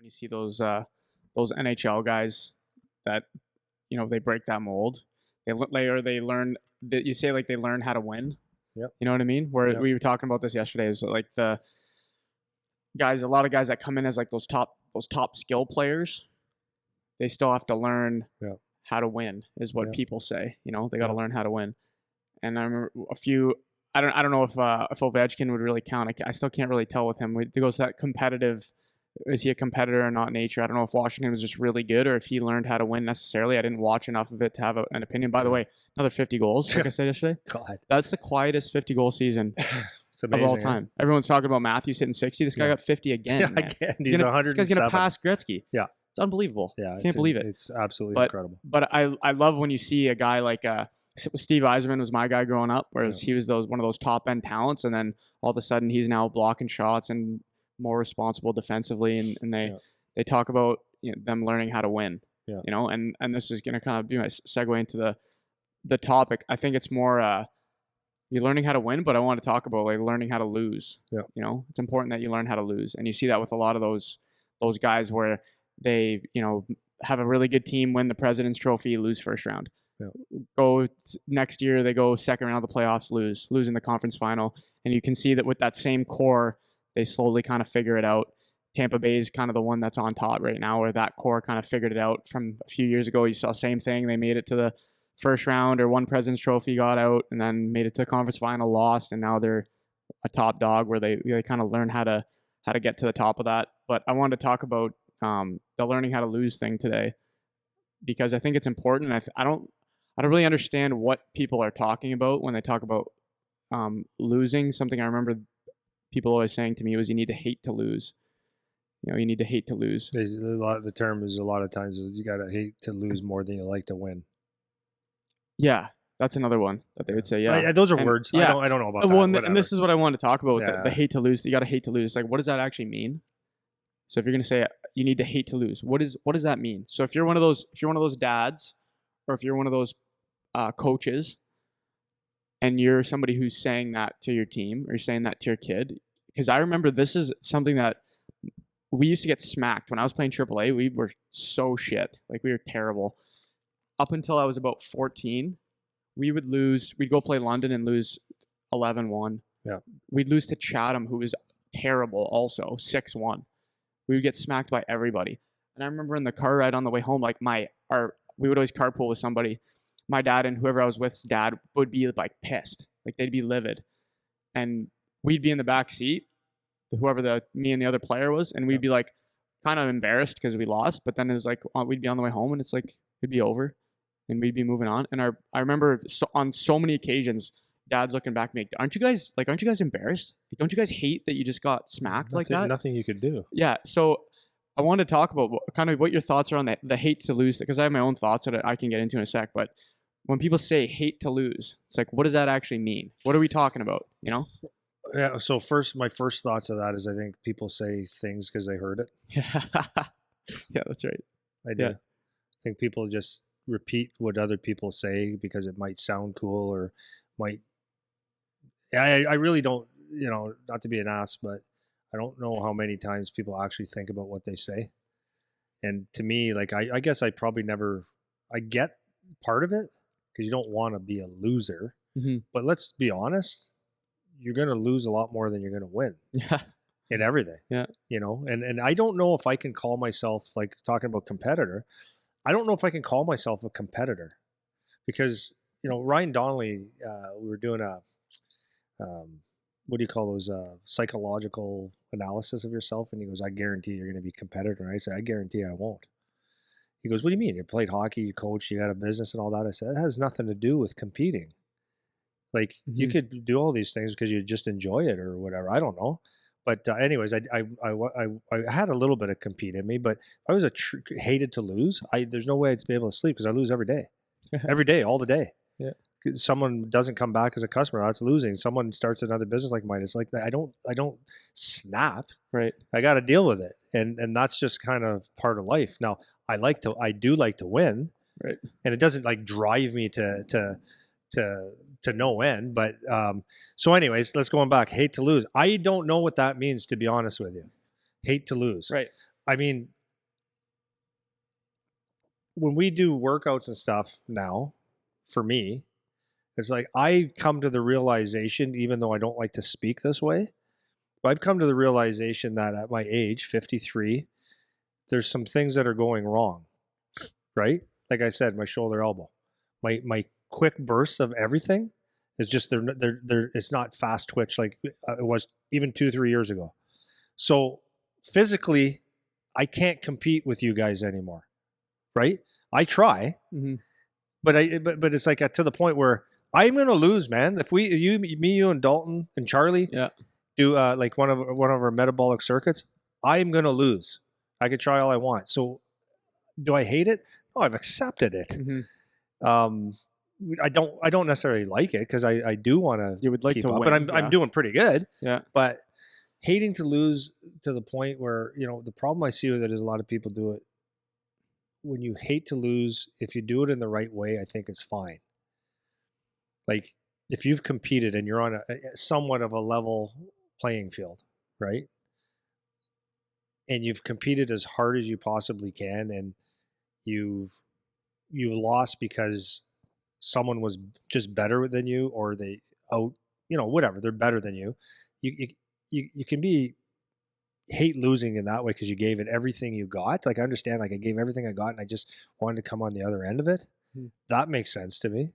when you see those NHL guys that they break that mold. They learn that you say like they learn how to win. Yep. You know what I mean? Where we were talking about this yesterday is like the guys, a lot of guys that come in as like those top skill players, they still have to learn how to win is what people say. They got to learn how to win. And I remember a few. I don't know if Ovechkin would really count. I still can't really tell with him. It goes that competitive. Is he a competitor or not in nature? I don't know if Washington was just really good or if he learned how to win necessarily. I didn't watch enough of it to have an opinion. By the way, another 50 goals, like I said yesterday. God. That's the quietest 50-goal season of all time. Everyone's talking about Matthews hitting 60. This guy got 50 again. Again. He's 107. This guy's going to pass Gretzky. Yeah. It's unbelievable. Yeah. Can't believe it. It's absolutely incredible. But I love when you see a guy like Steve Yzerman was my guy growing up, whereas he was one of those top-end talents, and then all of a sudden he's now blocking shots and more responsible defensively, and they talk about them learning how to win. And this is going to kind of be my segue into the topic. I think it's more you're learning how to win, but I want to talk about like learning how to lose. It's important that you learn how to lose, and you see that with a lot of those guys where they have a really good team, win the President's Trophy, lose first round. Go next year, they go second round of the playoffs, lose in the conference final, and you can see that with that same core, they slowly kind of figure it out. Tampa Bay is kind of the one that's on top right now, where that core kind of figured it out from a few years ago. You saw the same thing. They made it to the first round or won President's Trophy, got out, and then made it to the conference final, lost, and now they're a top dog where they kind of learn how to get to the top of that. But I wanted to talk about the learning how to lose thing today, because I think it's important. I don't really understand what people are talking about when they talk about losing. Something I remember people always saying to me was, you need to hate to lose. You need to hate to lose. The term is a lot of times you got to hate to lose more than you like to win. Yeah, that's another one that they would say. Yeah, those are words. Yeah. I don't know about that. And this is what I want to talk about with the hate to lose. You got to hate to lose. Like, what does that actually mean? So if you're going to say you need to hate to lose, what does that mean? So if you're one of those dads, or if you're one of those coaches, and you're somebody who's saying that to your team or you're saying that to your kid, because I remember this is something that we used to get smacked when I was playing AAA. We were so shit. Like, we were terrible. Up until I was about 14, we would lose. We'd go play London and lose 11-1. Yeah. We'd lose to Chatham, who was terrible also, 6-1. We would get smacked by everybody. And I remember in the car ride on the way home, like we would always carpool with somebody. My dad and whoever I was with's dad would be like pissed. Like, they'd be livid. And we'd be in the back seat, whoever me and the other player was, and we'd be like kind of embarrassed because we lost, but then it was like we'd be on the way home and it's like it'd be over and we'd be moving on. And I remember on so many occasions, dad's looking back at me, aren't you guys embarrassed? Like, don't you guys hate that you just got smacked like that? Nothing you could do. Yeah. So I wanted to talk about what your thoughts are on the hate to lose, because I have my own thoughts that I can get into in a sec. But when people say hate to lose, it's like, what does that actually mean? What are we talking about? Yeah. So my first thoughts of that is, I think people say things because they heard it. Yeah, that's right. I do. Yeah. I think people just repeat what other people say because it might sound cool or might. Yeah, I really don't. Not to be an ass, but I don't know how many times people actually think about what they say. And to me, like I guess I probably never. I get part of it because you don't want to be a loser. Mm-hmm. But let's be honest. You're going to lose a lot more than you're going to win. Yeah. In everything. Yeah. And I don't know if I can call myself, like talking about competitor, I don't know if I can call myself a competitor because, Ryan Donnelly, we were doing what do you call those, psychological analysis of yourself. And he goes, I guarantee you're going to be a competitor. And I said, I guarantee I won't. He goes, what do you mean? You played hockey, you coached, you got a business and all that. I said, that has nothing to do with competing. Like, you could do all these things because you just enjoy it or whatever. I don't know. But anyways, I had a little bit of compete in me, but I was hated to lose. There's no way I'd be able to sleep because I lose every day. Every day, all the day. Yeah. Someone doesn't come back as a customer, that's losing. Someone starts another business like mine. It's like I don't snap. Right. I got to deal with it. And that's just kind of part of life. Now, I do like to win. Right. And it doesn't like drive me to no end. But so anyways, let's go on back. Hate to lose. I don't know what that means, to be honest with you. Hate to lose. Right. I mean, when we do workouts and stuff now, for me, it's like I come to the realization, even though I don't like to speak this way, but I've come to the realization that at my age, 53, there's some things that are going wrong, right? Like I said, my shoulder, elbow, my quick bursts of everything is just they're it's not fast twitch like it was even 2-3 years ago. So physically, I can't compete with you guys anymore, right? I try, but but it's like to the point where I'm gonna lose, man. If you and Dalton and Charlie do like one of our metabolic circuits, I'm gonna lose. I could try all I want. So do I hate it? No, I've accepted it. I don't necessarily like it because I do want to. You would like keep to up, win, but I'm doing pretty good. Yeah. But hating to lose to the point where, you know, the problem I see with it is a lot of people do it. When you hate to lose, if you do it in the right way, I think it's fine. Like if you've competed and you're on a somewhat of a level playing field, right? And you've competed as hard as you possibly can, and you've lost because someone was just better than you, or they whatever, they're better than you. You can hate losing in that way because you gave it everything you got. Like I understand, like I gave everything I got and I just wanted to come on the other end of it. That makes sense to me.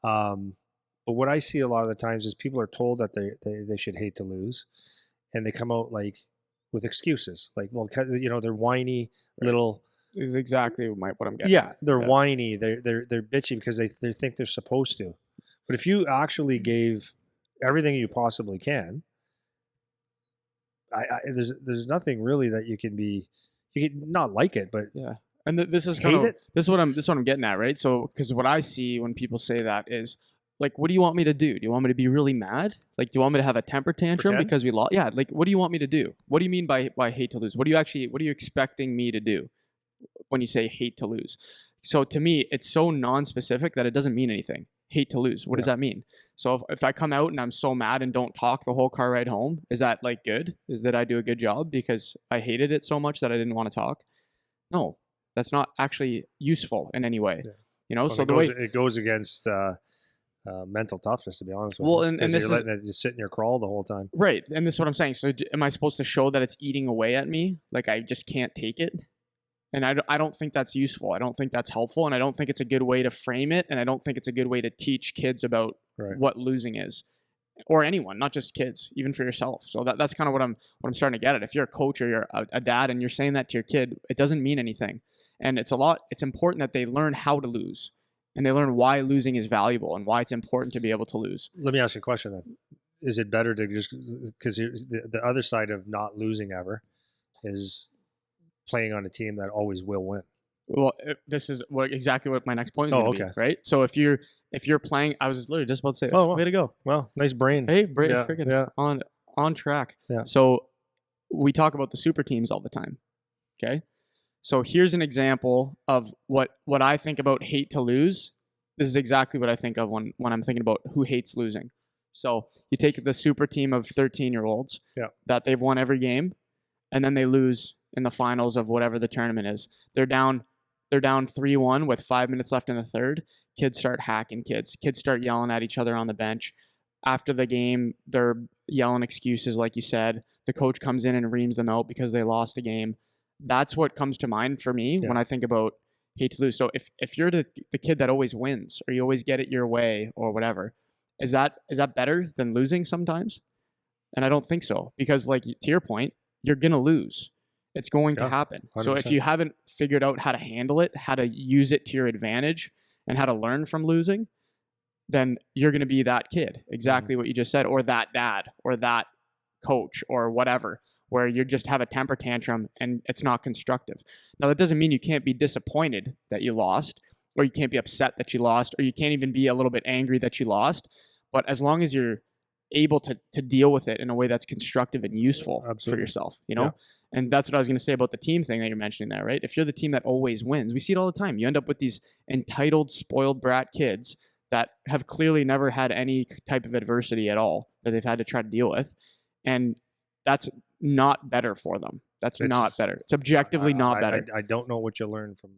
But what I see a lot of the times is people are told that they should hate to lose, and they come out like with excuses, like, well, they're whiny little. Is exactly what I'm getting. Yeah, they're whiny. They're bitchy because they think they're supposed to. But if you actually gave everything you possibly can, there's nothing really that you can not like it, but yeah. And this is what I'm getting at, right? So because what I see when people say that is, like, what do you want me to do? Do you want me to be really mad? Like, do you want me to have a temper tantrum because we lost? Yeah. Like, what do you want me to do? What do you mean by hate to lose? What are you expecting me to do when you say hate to lose? So to me, it's so non-specific that it doesn't mean anything. Hate to lose. What does that mean? So if I come out and I'm so mad and don't talk the whole car ride home, is that like good? Is that I do a good job because I hated it so much that I didn't want to talk? No, that's not actually useful in any way. Yeah. You know, so it goes against mental toughness, to be honest with you. And this you're letting it just sit in your crawl the whole time. Right. And this is what I'm saying. So am I supposed to show that it's eating away at me? Like I just can't take it? And I don't think that's useful. I don't think that's helpful. And I don't think it's a good way to frame it. And I don't think it's a good way to teach kids about what losing is. Or anyone, not just kids, even for yourself. So that's kind of what I'm starting to get at. If you're a coach or you're a dad and you're saying that to your kid, it doesn't mean anything. And it's important that they learn how to lose. And they learn why losing is valuable and why it's important to be able to lose. Let me ask you a question then. Is it better to just, because the other side of not losing ever is playing on a team that always will win? Well, this is exactly what my next point is going to be, right? So if you're playing, I was literally just about to say this. Oh, way to go. Well, nice brain. Hey, freaking on track. Yeah. So we talk about the super teams all the time, okay? So here's an example of what I think about hate to lose. This is exactly what I think of when I'm thinking about who hates losing. So you take the super team of 13-year-olds that they've won every game, and then they lose in the finals of whatever the tournament is. They're down 3-1 with 5 minutes left in the third. Kids start hacking kids. Kids start yelling at each other on the bench. After the game, they're yelling excuses, like you said. The coach comes in and reams them out because they lost a game. That's what comes to mind for me when I think about hate to lose. So if you're the kid that always wins, or you always get it your way, or whatever, is that better than losing sometimes? And I don't think so, because like to your point, you're gonna lose. It's going to happen. 100%. So if you haven't figured out how to handle it, how to use it to your advantage, and how to learn from losing, then you're going to be that kid, exactly what you just said, or that dad, or that coach, or whatever, where you just have a temper tantrum and it's not constructive. Now, that doesn't mean you can't be disappointed that you lost, or you can't be upset that you lost, or you can't even be a little bit angry that you lost. But as long as you're able to deal with it in a way that's constructive and useful for yourself, you know? Yeah. And that's what I was going to say about the team thing that you're mentioning there, right? If you're the team that always wins, we see it all the time. You end up with these entitled, spoiled brat kids that have clearly never had any type of adversity at all that they've had to try to deal with. And that's not better for them. That's It's not better. It's objectively not better. I don't know what you learn from